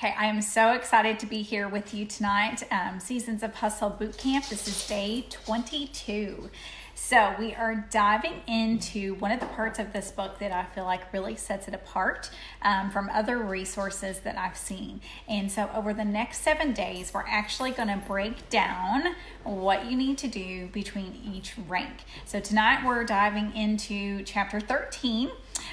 Okay, I am so excited to be here with you tonight. Seasons of Hustle Bootcamp. This is day 22. So we are diving into one of the parts of this book that I feel like really sets it apart from other resources that I've seen. And so over the next 7 days, we're actually going to break down what you need to do between each rank. So tonight we're diving into chapter 13.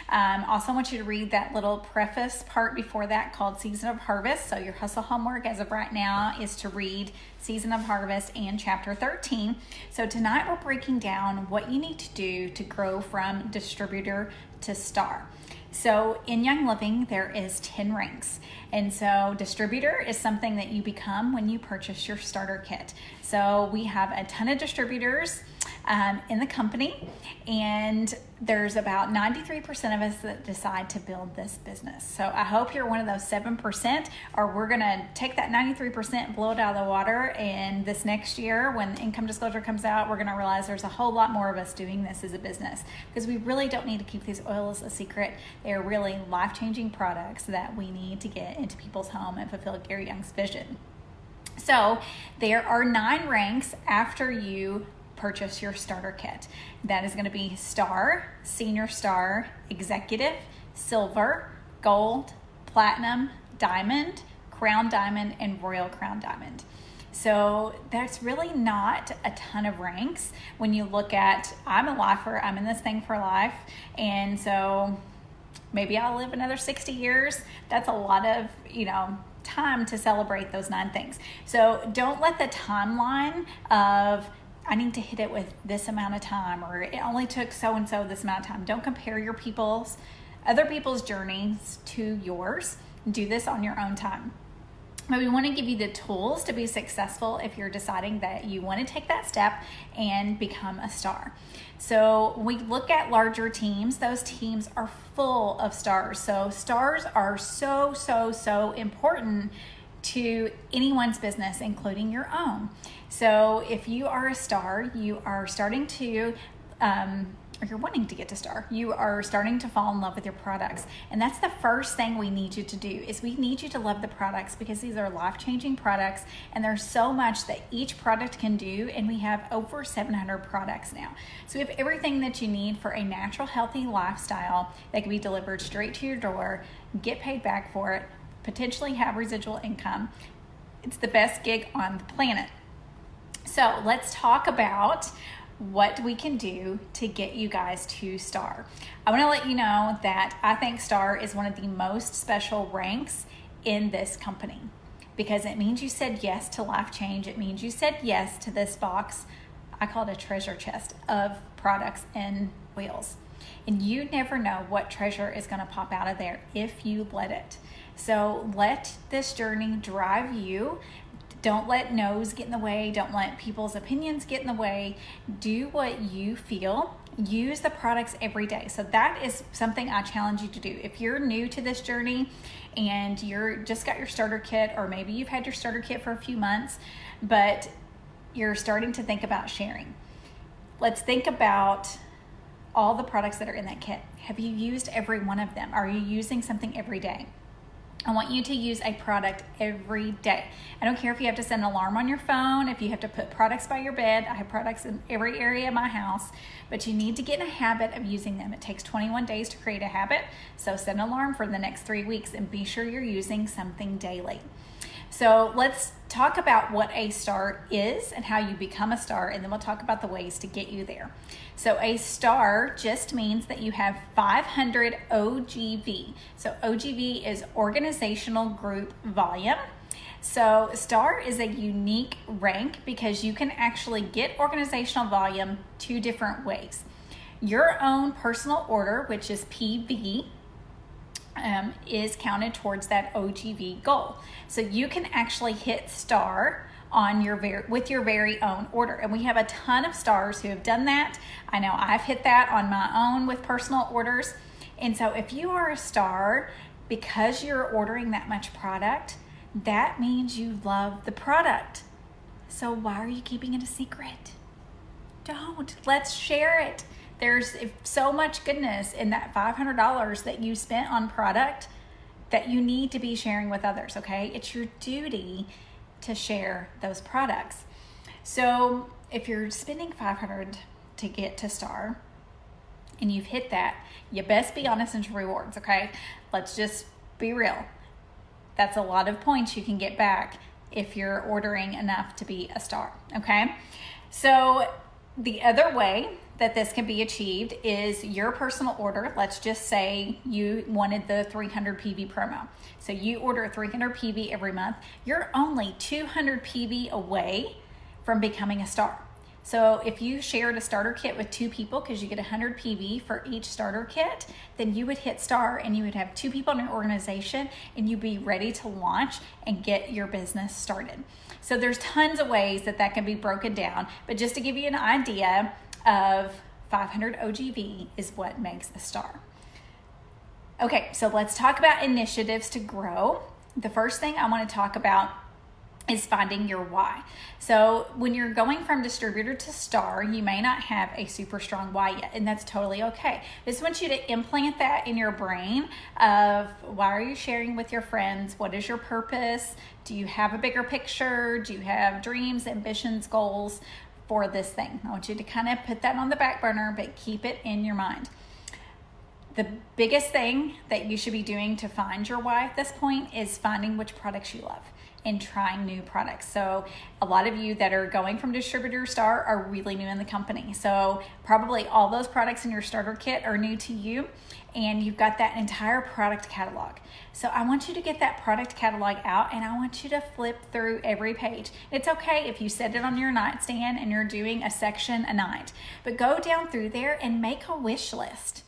Also want you to read that little preface part before that called Season of Harvest. So your hustle homework as of right now is to read Season of Harvest and chapter 13. So tonight we're breaking down what you need to do to grow from distributor to star. So in Young Living, there is 10 ranks. And so distributor is something that you become when you purchase your starter kit. So we have a ton of distributors in the company, and there's about 93% of us that decide to build this business. So I hope you're one of those 7%, or we're gonna take that 93%, blow it out of the water, and this next year when the income disclosure comes out, we're gonna realize there's a whole lot more of us doing this as a business, because we really don't need to keep these oils a secret. They're really life-changing products that we need to get into people's home and fulfill Gary Young's vision. So there are 9 ranks after you purchase your starter kit. That is going to be star, senior star, executive, silver, gold, platinum, diamond, crown diamond, and royal crown diamond. So that's really not a ton of ranks when you look at, I'm a lifer, I'm in this thing for life, and so maybe I'll live another 60 years. That's a lot of, time to celebrate those 9 things. So don't let the timeline of I need to hit it with this amount of time, or it only took so-and-so this amount of time. Don't compare your other people's journeys to yours. Do this on your own time. But we want to give you the tools to be successful if you're deciding that you want to take that step and become a star. So we look at larger teams. Those teams are full of stars. So stars are so important to anyone's business, including your own. So if you are a star, you are starting to, or you're wanting to get to star, you are starting to fall in love with your products. And that's the first thing we need you to do, is we need you to love the products, because these are life-changing products, and there's so much that each product can do, and we have over 700 products now. So we have everything that you need for a natural, healthy lifestyle that can be delivered straight to your door, get paid back for it, potentially have residual income. It's the best gig on the planet. So let's talk about what we can do to get you guys to star. I want to let you know that I think star is one of the most special ranks in this company, because it means you said yes to life change. It means you said yes to this box. I call it a treasure chest of products and oils. And you never know what treasure is going to pop out of there if you let it. So let this journey drive you. Don't let no's get in the way. Don't let people's opinions get in the way. Do what you feel. Use the products every day. So that is something I challenge you to do. If you're new to this journey and you're just got your starter kit, or maybe you've had your starter kit for a few months, but you're starting to think about sharing. Let's think about all the products that are in that kit. Have you used every one of them? Are you using something every day? I want you to use a product every day. I don't care if you have to set an alarm on your phone, if you have to put products by your bed. I have products in every area of my house, but you need to get in a habit of using them. It takes 21 days to create a habit, so set an alarm for the next 3 weeks and be sure you're using something daily. So let's talk about what a star is and how you become a star, and then we'll talk about the ways to get you there. So a star just means that you have 500 OGV. So OGV is organizational group volume. So star is a unique rank because you can actually get organizational volume 2 different ways. Your own personal order, which is PV, is counted towards that OGV goal. So you can actually hit star on with your very own order. And we have a ton of stars who have done that. I know I've hit that on my own with personal orders. And so if you are a star, because you're ordering that much product, that means you love the product. So why are you keeping it a secret? Don't. Let's share it. There's so much goodness in that $500 that you spent on product. that you need to be sharing with others, okay? It's your duty to share those products. So if you're spending $500 to get to Star and you've hit that, you best be on Essential Rewards, okay? Let's just be real. That's a lot of points you can get back if you're ordering enough to be a Star, okay? So the other way that this can be achieved is your personal order. Let's just say you wanted the 300 PV promo. So you order 300 PV every month. You're only 200 PV away from becoming a Star. So if you shared a starter kit with 2 people, because you get 100 PV for each starter kit, then you would hit Star and you would have 2 people in your organization and you'd be ready to launch and get your business started. So there's tons of ways that that can be broken down, but just to give you an idea of 500 OGV is what makes a Star. Okay, so let's talk about initiatives to grow. The first thing I want to talk about is finding your why. So when you're going from distributor to Star, you may not have a super strong why yet, and that's totally okay. I just want you to implant that in your brain of why are you sharing with your friends? What is your purpose? Do you have a bigger picture? Do you have dreams, ambitions, goals for this thing? I want you to kind of put that on the back burner, but keep it in your mind. The biggest thing that you should be doing to find your why at this point is finding which products you love and trying new products. So a lot of you that are going from distributor to Star are really new in the company. So probably all those products in your starter kit are new to you, and you've got that entire product catalog. So I want you to get that product catalog out, and I want you to flip through every page. It's okay if you set it on your nightstand and you're doing a section a night, but go down through there and make a wish list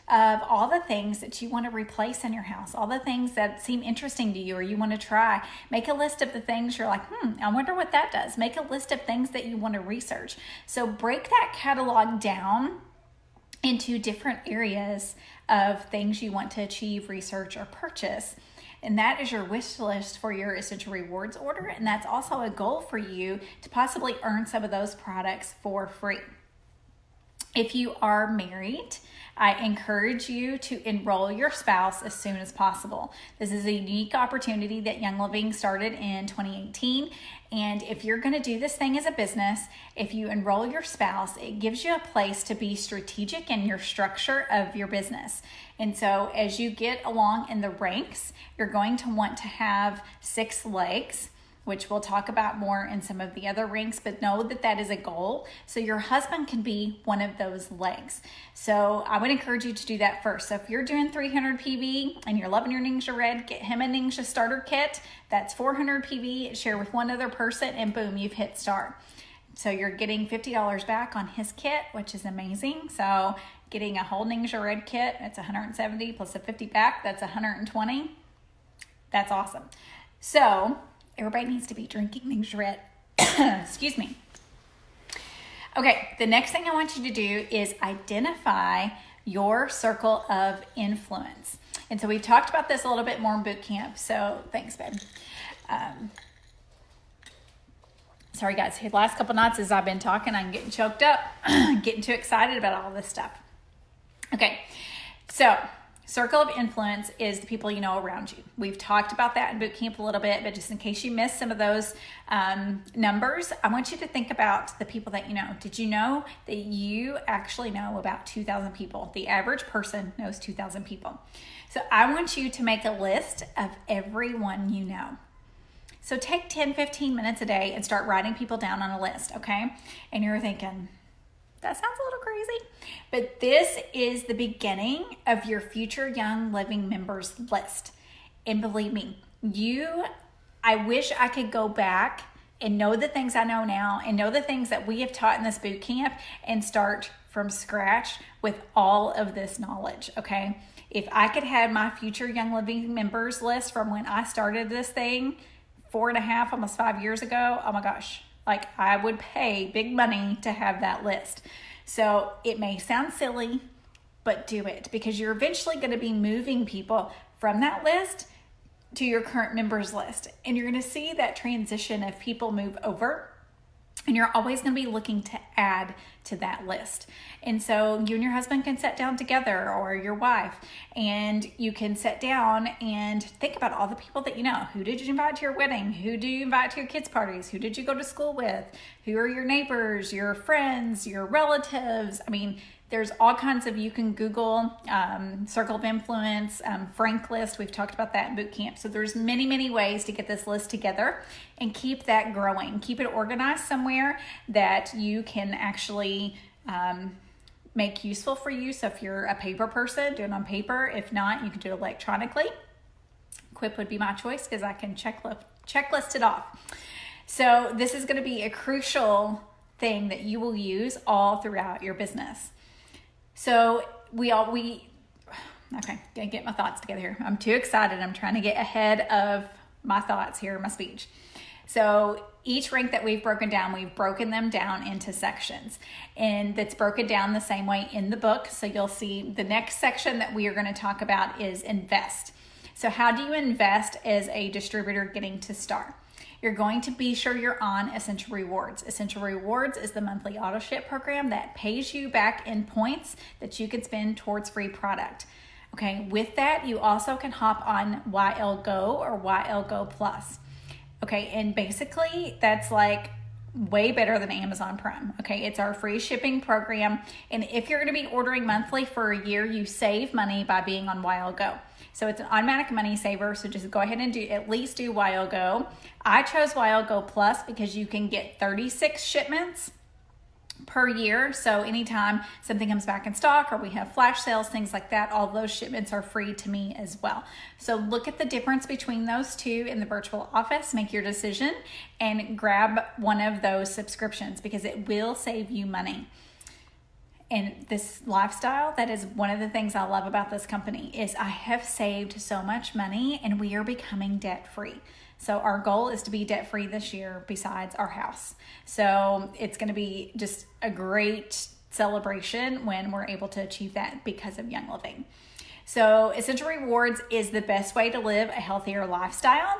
of all the things that you want to replace in your house, all the things that seem interesting to you or you want to try. Make a list of the things you're like, I wonder what that does. Make a list of things that you want to research. So break that catalog down into different areas of things you want to achieve, research, or purchase. And that is your wish list for your Essential Rewards order. And that's also a goal for you to possibly earn some of those products for free. If you are married, I encourage you to enroll your spouse as soon as possible. This is a unique opportunity that Young Living started in 2018. And if you're going to do this thing as a business, if you enroll your spouse, it gives you a place to be strategic in your structure of your business. And so as you get along in the ranks, you're going to want to have 6 legs, which we'll talk about more in some of the other ranks, but know that that is a goal. So your husband can be one of those legs. So I would encourage you to do that first. So if you're doing 300 PV and you're loving your Ninja Red, get him a Ninja starter kit. That's 400 PV, share with one other person, and boom, you've hit Star. So you're getting $50 back on his kit, which is amazing. So getting a whole Ninja Red kit, it's 170 plus a 50 back, that's 120. That's awesome. So everybody needs to be drinking Ninja Red. Excuse me. Okay, the next thing I want you to do is identify your circle of influence. And so we've talked about this a little bit more in Bootcamp. So thanks, babe. Sorry, guys. The last couple nights as I've been talking, I'm getting choked up, getting too excited about all this stuff. Okay, so circle of influence is the people you know around you. We've talked about that in Bootcamp a little bit, but just in case you missed some of those numbers, I want you to think about the people that you know. Did you know that you actually know about 2,000 people? The average person knows 2,000 people. So I want you to make a list of everyone you know. So take 10, 15 minutes a day and start writing people down on a list, okay? And you're thinking, that sounds a little crazy, but this is the beginning of your future Young Living members list. And believe me, I wish I could go back and know the things I know now and know the things that we have taught in this boot camp and start from scratch with all of this knowledge, okay? If I could have my future Young Living members list from when I started this thing 4.5, almost 5 years ago, oh my gosh. Like, I would pay big money to have that list. So it may sound silly, but do it, because you're eventually going to be moving people from that list to your current members list. And you're going to see that transition of people move over And you're always going to be looking to add to that list. And so you and your husband can sit down together, or your wife, and you can sit down and think about all the people that you know. Who did you invite to your wedding? Who do you invite to your kids' parties? Who did you go to school with? Who are your neighbors, your friends, your relatives? I mean, there's all kinds of, you can Google circle of influence, Frank list. We've talked about that in Bootcamp. So there's many, many ways to get this list together and keep that growing. Keep it organized somewhere that you can actually make useful for you. So if you're a paper person, do it on paper. If not, you can do it electronically. Quip would be my choice because I can checklist it off. So this is going to be a crucial thing that you will use all throughout your business. So okay, gotta get my thoughts together here. I'm too excited. I'm trying to get ahead of my thoughts here in my speech. So each rank that we've broken them down into sections, and that's broken down the same way in the book. So you'll see the next section that we are going to talk about is invest. So how do you invest as a distributor getting to start? You're going to be sure you're on Essential Rewards. Essential Rewards is the monthly auto ship program that pays you back in points that you can spend towards free product. Okay, with that, you also can hop on YL Go or YL Go Plus. Okay, and basically that's like way better than Amazon Prime. Okay, it's our free shipping program. And if you're going to be ordering monthly for a year, you save money by being on YL Go. So it's an automatic money saver. So just go ahead and at least do YL Go. I chose YL Go Plus because you can get 36 shipments per year. So anytime something comes back in stock or we have flash sales, things like that, all those shipments are free to me as well. So look at the difference between those two in the virtual office, make your decision, and grab one of those subscriptions because it will save you money. And this lifestyle, that is one of the things I love about this company, is I have saved so much money and we are becoming debt free. So our goal is to be debt free this year besides our house. So it's going to be just a great celebration when we're able to achieve that because of Young Living. So Essential Rewards is the best way to live a healthier lifestyle.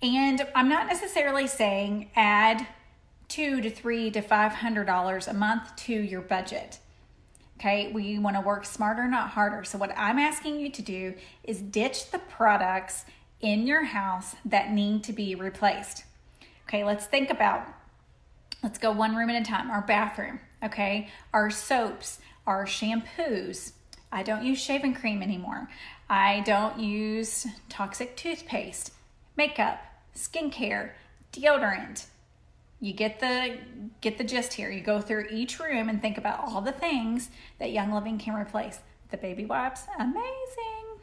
And I'm not necessarily saying add $200 to $300 to $500 a month to your budget. Okay, we want to work smarter, not harder. So what I'm asking you to do is ditch the products in your house that need to be replaced. Okay, let's go one room at a time. Our bathroom, okay, our soaps, our shampoos. I don't use shaving cream anymore. I don't use toxic toothpaste, makeup, skincare, deodorant. You get the gist here. You go through each room and think about all the things that Young Living can replace. The baby wipes, amazing.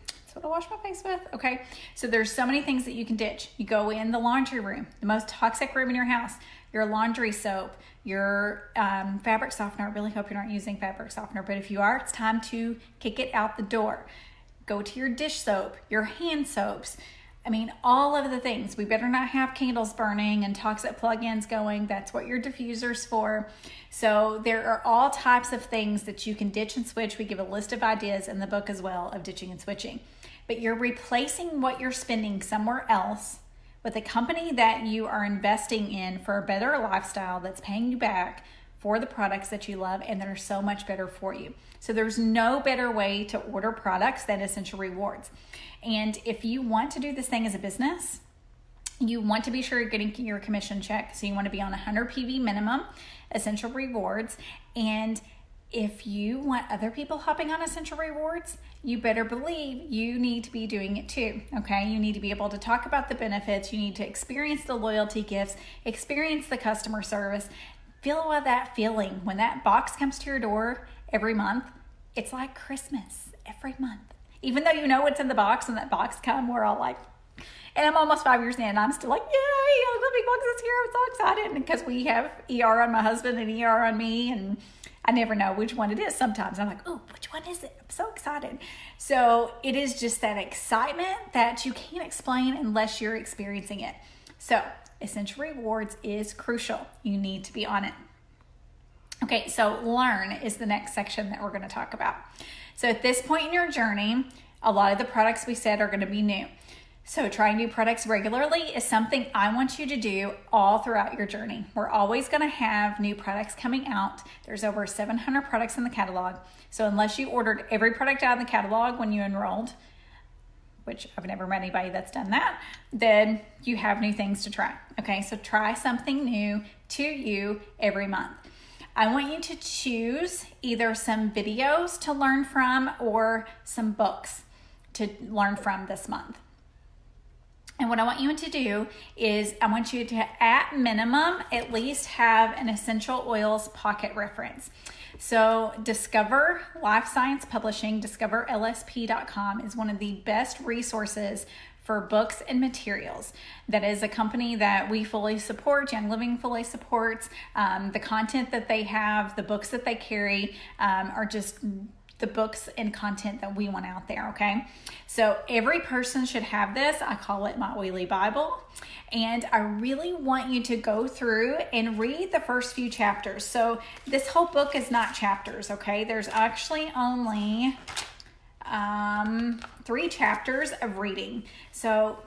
That's what I wash my face with. Okay, so there's so many things that you can ditch. You go in the laundry room, the most toxic room in your house, your laundry soap, your fabric softener. I really hope you're not using fabric softener, but if you are, it's time to kick it out the door. Go to your dish soap, your hand soaps. I mean, all of the things. We better not have candles burning and toxic plug-ins going. That's what your diffuser's for. So there are all types of things that you can ditch and switch. We give a list of ideas in the book as well of ditching and switching. But you're replacing what you're spending somewhere else with a company that you are investing in for a better lifestyle that's paying you back for the products that you love and that are so much better for you. So there's no better way to order products than Essential Rewards. And if you want to do this thing as a business, you want to be sure you're getting your commission check. So you want to be on 100 PV minimum, Essential Rewards. And if you want other people hopping on Essential Rewards, you better believe you need to be doing it too, okay? You need to be able to talk about the benefits. You need to experience the loyalty gifts, experience the customer service, feel that feeling when that box comes to your door every month. It's like Christmas every month. Even though you know what's in the box and that box come, we're all like, and I'm almost 5 years in and I'm still like, yay, the big box is here. I'm so excited. And because we have ER on my husband and ER on me, and I never know which one it is sometimes. I'm like, oh, which one is it? I'm so excited. So it is just that excitement that you can't explain unless you're experiencing it. So Essential Rewards is crucial. You need to be on it. Okay, so learn is the next section that we're going to talk about. So at this point in your journey, a lot of the products we said are going to be new. So trying new products regularly is something I want you to do all throughout your journey. We're always going to have new products coming out. There's over 700 products in the catalog. So unless you ordered every product out of the catalog when you enrolled, which I've never met anybody that's done that, then you have new things to try. Okay, so try something new to you every month. I want you to choose either some videos to learn from or some books to learn from this month. And what I want you to do is I want you to, at minimum, at least have an essential oils pocket reference. So Discover Life Science Publishing, discoverlsp.com is one of the best resources for books and materials. That is a company that we fully support, Young Living fully supports. The content that they have, the books that they carry are just the books and content that we want out there, okay? So every person should have this. I call it my Oily Bible. And I really want you to go through and read the first few chapters. So this whole book is not chapters, okay? There's actually only 3 chapters of reading. So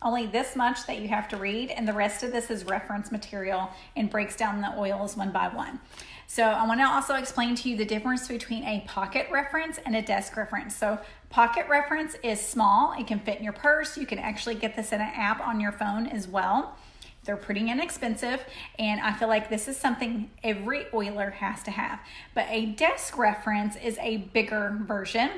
only this much that you have to read, and the rest of this is reference material and breaks down the oils one by one. So I want to also explain to you the difference between a pocket reference and a desk reference. So pocket reference is small. It can fit in your purse. You can actually get this in an app on your phone as well. They're pretty inexpensive, and I feel like this is something every oiler has to have. But a desk reference is a bigger version.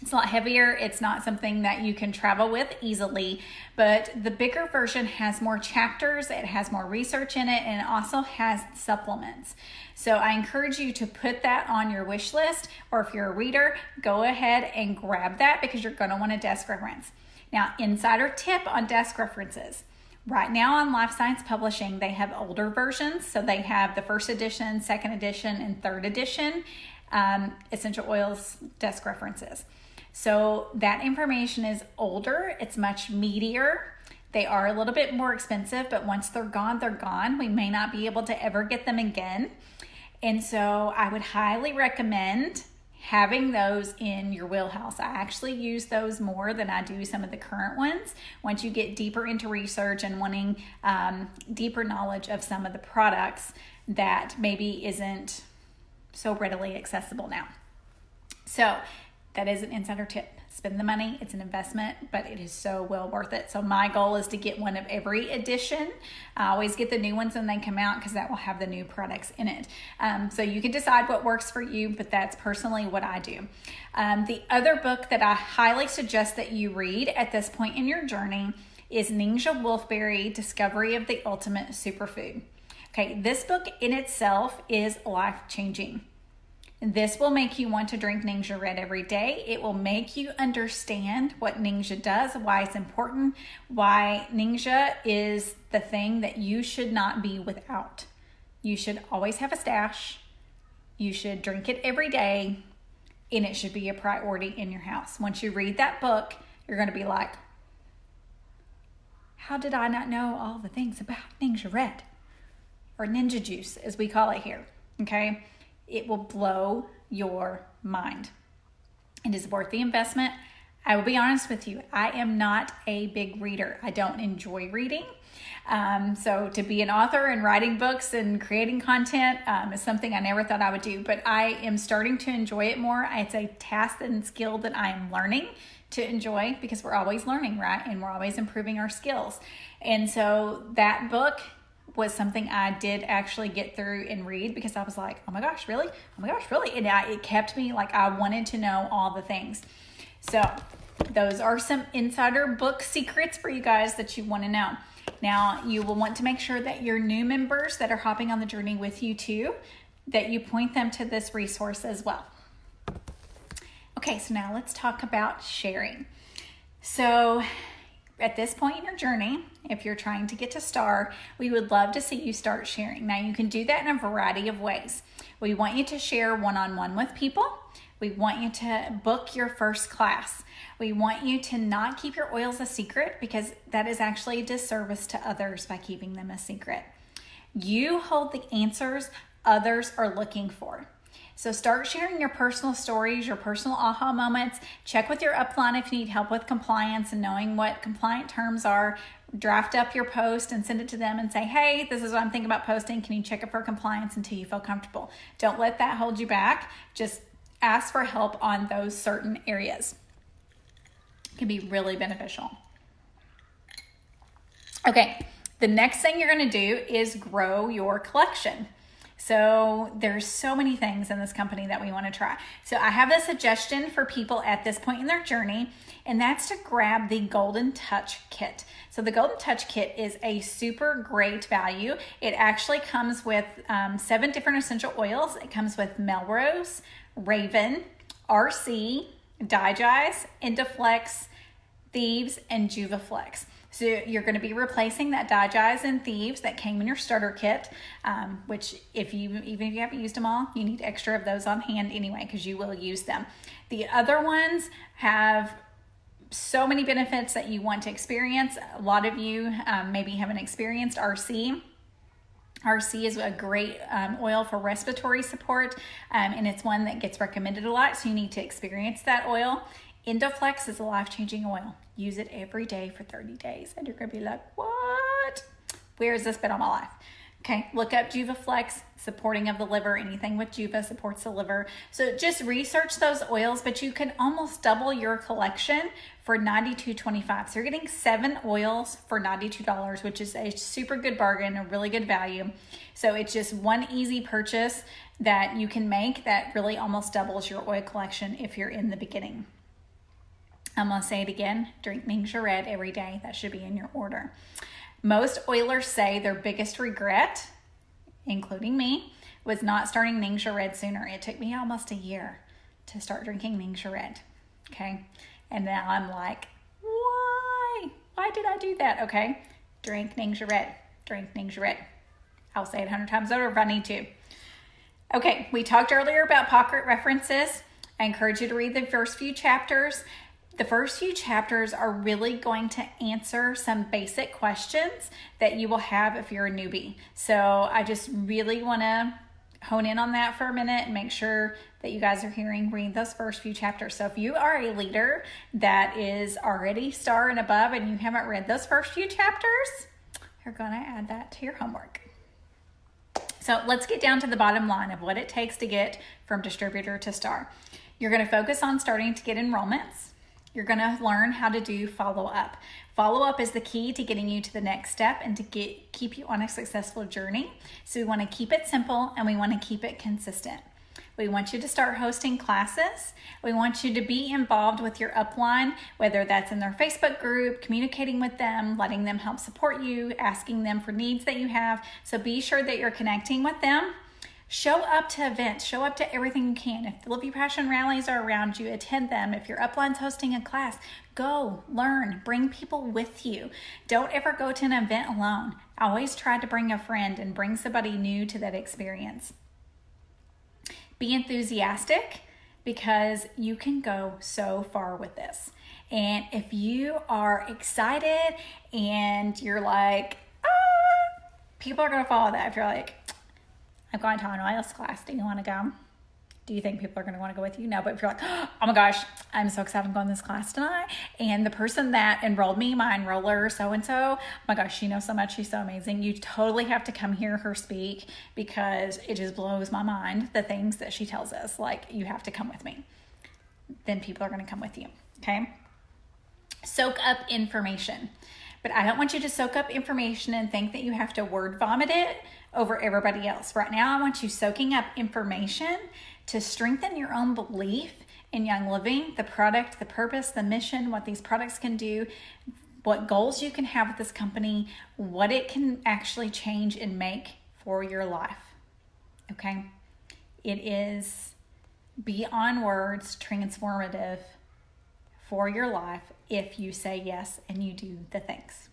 It's a lot heavier. It's not something that you can travel with easily, but the bigger version has more chapters, it has more research in it, and it also has supplements. So I encourage you to put that on your wish list, or if you're a reader, go ahead and grab that because you're going to want a desk reference. Now, insider tip on desk references. Right now on Life Science Publishing, they have older versions. So they have the first edition, second edition, and third edition essential oils desk references. So that information is older, it's much meatier. They are a little bit more expensive, but once they're gone, they're gone. We may not be able to ever get them again. And so I would highly recommend having those in your wheelhouse. I actually use those more than I do some of the current ones. Once you get deeper into research and wanting deeper knowledge of some of the products that maybe isn't so readily accessible now. So that is an insider tip. Spend the money, it's an investment, but it is so well worth it. So my goal is to get one of every edition. I always get the new ones when they come out because that will have the new products in it. So you can decide what works for you, but that's personally what I do. The other book that I highly suggest that you read at this point in your journey is Ninja Wolfberry, Discovery of the Ultimate Superfood. Okay, this book in itself is life-changing. This will make you want to drink Ninja Red every day. It will make you understand what Ninja does, why it's important, why Ninja is the thing that you should not be without. You should always have a stash. You should drink it every day, and it should be a priority in your house. Once you read that book, you're going to be like, how did I not know all the things about Ninja Red? Or Ninja Juice, as we call it here, okay? It will blow your mind. It is worth the investment. I will be honest with you, I am not a big reader. I don't enjoy reading. So to be an author and writing books and creating content is something I never thought I would do, but I am starting to enjoy it more. It's a task and skill that I am learning to enjoy because we're always learning, right? And we're always improving our skills. And so that book was something I did actually get through and read because I was like, oh my gosh, really? Oh my gosh, really? And it kept me like I wanted to know all the things. So those are some insider book secrets for you guys that you want to know. Now, you will want to make sure that your new members that are hopping on the journey with you too, that you point them to this resource as well. Okay, so now let's talk about sharing. So at this point in your journey, if you're trying to get to STAR, we would love to see you start sharing. Now, you can do that in a variety of ways. We want you to share one-on-one with people. We want you to book your first class. We want you to not keep your oils a secret because that is actually a disservice to others by keeping them a secret. You hold the answers others are looking for. So start sharing your personal stories, your personal aha moments. Check with your upline if you need help with compliance and knowing what compliant terms are. Draft up your post and send it to them and say, hey, this is what I'm thinking about posting. Can you check it for compliance until you feel comfortable? Don't let that hold you back. Just ask for help on those certain areas. It can be really beneficial. Okay, the next thing you're going to do is grow your collection. So there's so many things in this company that we want to try. So I have a suggestion for people at this point in their journey, and that's to grab the Golden Touch Kit. So the Golden Touch Kit is a super great value. It actually comes with 7 different essential oils. It comes with Melrose, Raven, RC, Digest, Indiflex, Thieves, and Juvaflex. So you're going to be replacing that Digest and Thieves that came in your starter kit, which even if you haven't used them all, you need extra of those on hand anyway because you will use them. The other ones have so many benefits that you want to experience. A lot of you maybe haven't experienced RC. RC is a great oil for respiratory support, and it's one that gets recommended a lot, so you need to experience that oil. Indiflex is a life-changing oil. Use it every day for 30 days, and you're going to be like, what? Where has this been all my life? Okay, look up Juvaflex, supporting of the liver. Anything with Juva supports the liver. So just research those oils, but you can almost double your collection for $92.25. So you're getting 7 oils for $92, which is a super good bargain, a really good value. So it's just one easy purchase that you can make that really almost doubles your oil collection if you're in the beginning. I'm going to say it again, drink Ningxia Red every day. That should be in your order. Most oilers say their biggest regret, including me, was not starting Ningxia Red sooner. It took me almost a year to start drinking Ningxia Red, okay? And now I'm like, why? Why did I do that? Okay, drink Ningxia Red, drink Ningxia Red. I'll say it 100 times over if I need to. Okay, we talked earlier about pocket references. I encourage you to read the first few chapters. The first few chapters are really going to answer some basic questions that you will have if you're a newbie. So I just really want to hone in on that for a minute and make sure that you guys are read those first few chapters. So if you are a leader that is already star and above and you haven't read those first few chapters, you're going to add that to your homework. So let's get down to the bottom line of what it takes to get from distributor to star. You're going to focus on starting to get enrollments. You're going to learn how to do follow-up. Follow-up is the key to getting you to the next step and to keep you on a successful journey. So we want to keep it simple and we want to keep it consistent. We want you to start hosting classes. We want you to be involved with your upline, whether that's in their Facebook group, communicating with them, letting them help support you, asking them for needs that you have. So be sure that you're connecting with them. Show up to events, show up to everything you can. If the Live Your Passion rallies are around you, attend them. If your upline's hosting a class, go, learn, bring people with you. Don't ever go to an event alone. Always try to bring a friend and bring somebody new to that experience. Be enthusiastic because you can go so far with this. And if you are excited and you're like, people are going to follow that. If you're like, I'm going to an oils class. Do you want to go? Do you think people are going to want to go with you? No, but if you're like, oh my gosh, I'm so excited I'm going to this class tonight. And the person that enrolled me, my enroller, so-and-so, oh my gosh, she knows so much. She's so amazing. You totally have to come hear her speak because it just blows my mind, the things that she tells us. Like, you have to come with me. Then people are going to come with you, okay? Soak up information. But I don't want you to soak up information and think that you have to word vomit it over everybody else. Right now, I want you soaking up information to strengthen your own belief in Young Living, the product, the purpose, the mission, what these products can do, what goals you can have with this company, what it can actually change and make for your life, okay? It is beyond words transformative for your life if you say yes and you do the things.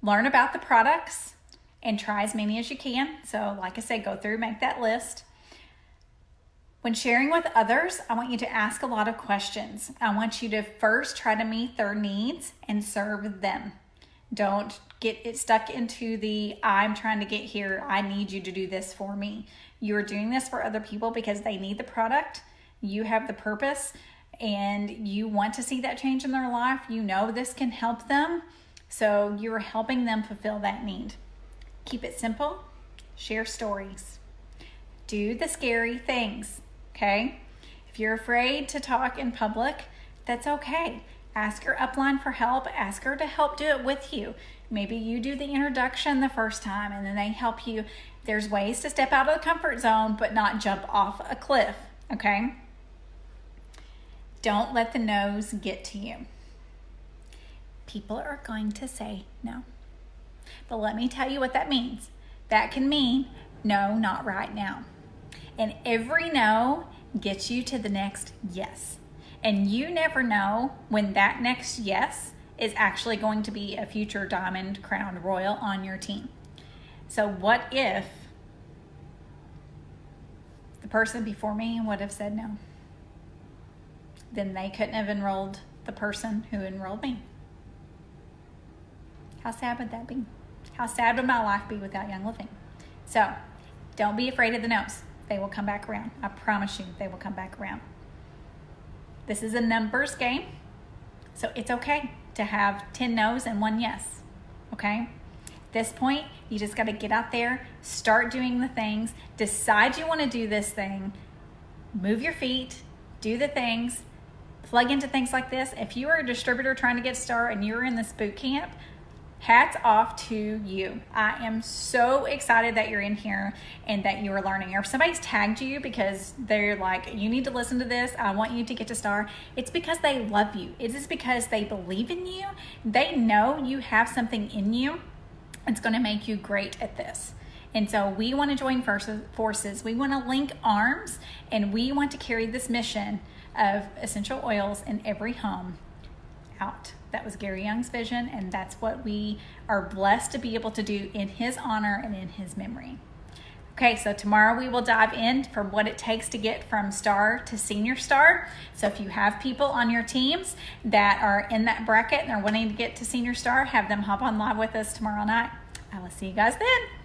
Learn about the products and try as many as you can. So like I said, go through, make that list. When sharing with others, I want you to ask a lot of questions. I want you to first try to meet their needs and serve them. Don't get it stuck into the I'm trying to get here. I need you to do this for me. You're doing this for other people because they need the product. You have the purpose and you want to see that change in their life. You know this can help them. So you're helping them fulfill that need. Keep it simple. Share stories. Do the scary things, okay? If you're afraid to talk in public, that's okay. Ask your upline for help. Ask her to help do it with you. Maybe you do the introduction the first time and then they help you. There's ways to step out of the comfort zone but not jump off a cliff, okay? Don't let the no's get to you. People are going to say no. But let me tell you what that means. That can mean no, not right now. And every no gets you to the next yes. And you never know when that next yes is actually going to be a future diamond crowned royal on your team. So what if the person before me would have said no? Then they couldn't have enrolled the person who enrolled me. How sad would that be? How sad would my life be without Young Living? So don't be afraid of the no's. They will come back around. I promise you they will come back around. This is a numbers game. So it's okay to have 10 no's and 1 yes. Okay? At this point, you just got to get out there, start doing the things, decide you want to do this thing, move your feet, do the things, plug into things like this. If you are a distributor trying to get started and you're in this boot camp, hats off to you. I am so excited that you're in here and that you're learning. Or if somebody's tagged you because they're like, you need to listen to this, I want you to get to star, it's because they love you. It is because they believe in you. They know you have something in you. It's going to make you great at this. And so we want to join forces. We want to link arms and we want to carry this mission of essential oils in every home out. That was Gary Young's vision, and that's what we are blessed to be able to do in his honor and in his memory. Okay, so tomorrow we will dive in for what it takes to get from star to senior star. So if you have people on your teams that are in that bracket and are wanting to get to senior star, have them hop on live with us tomorrow night. I will see you guys then.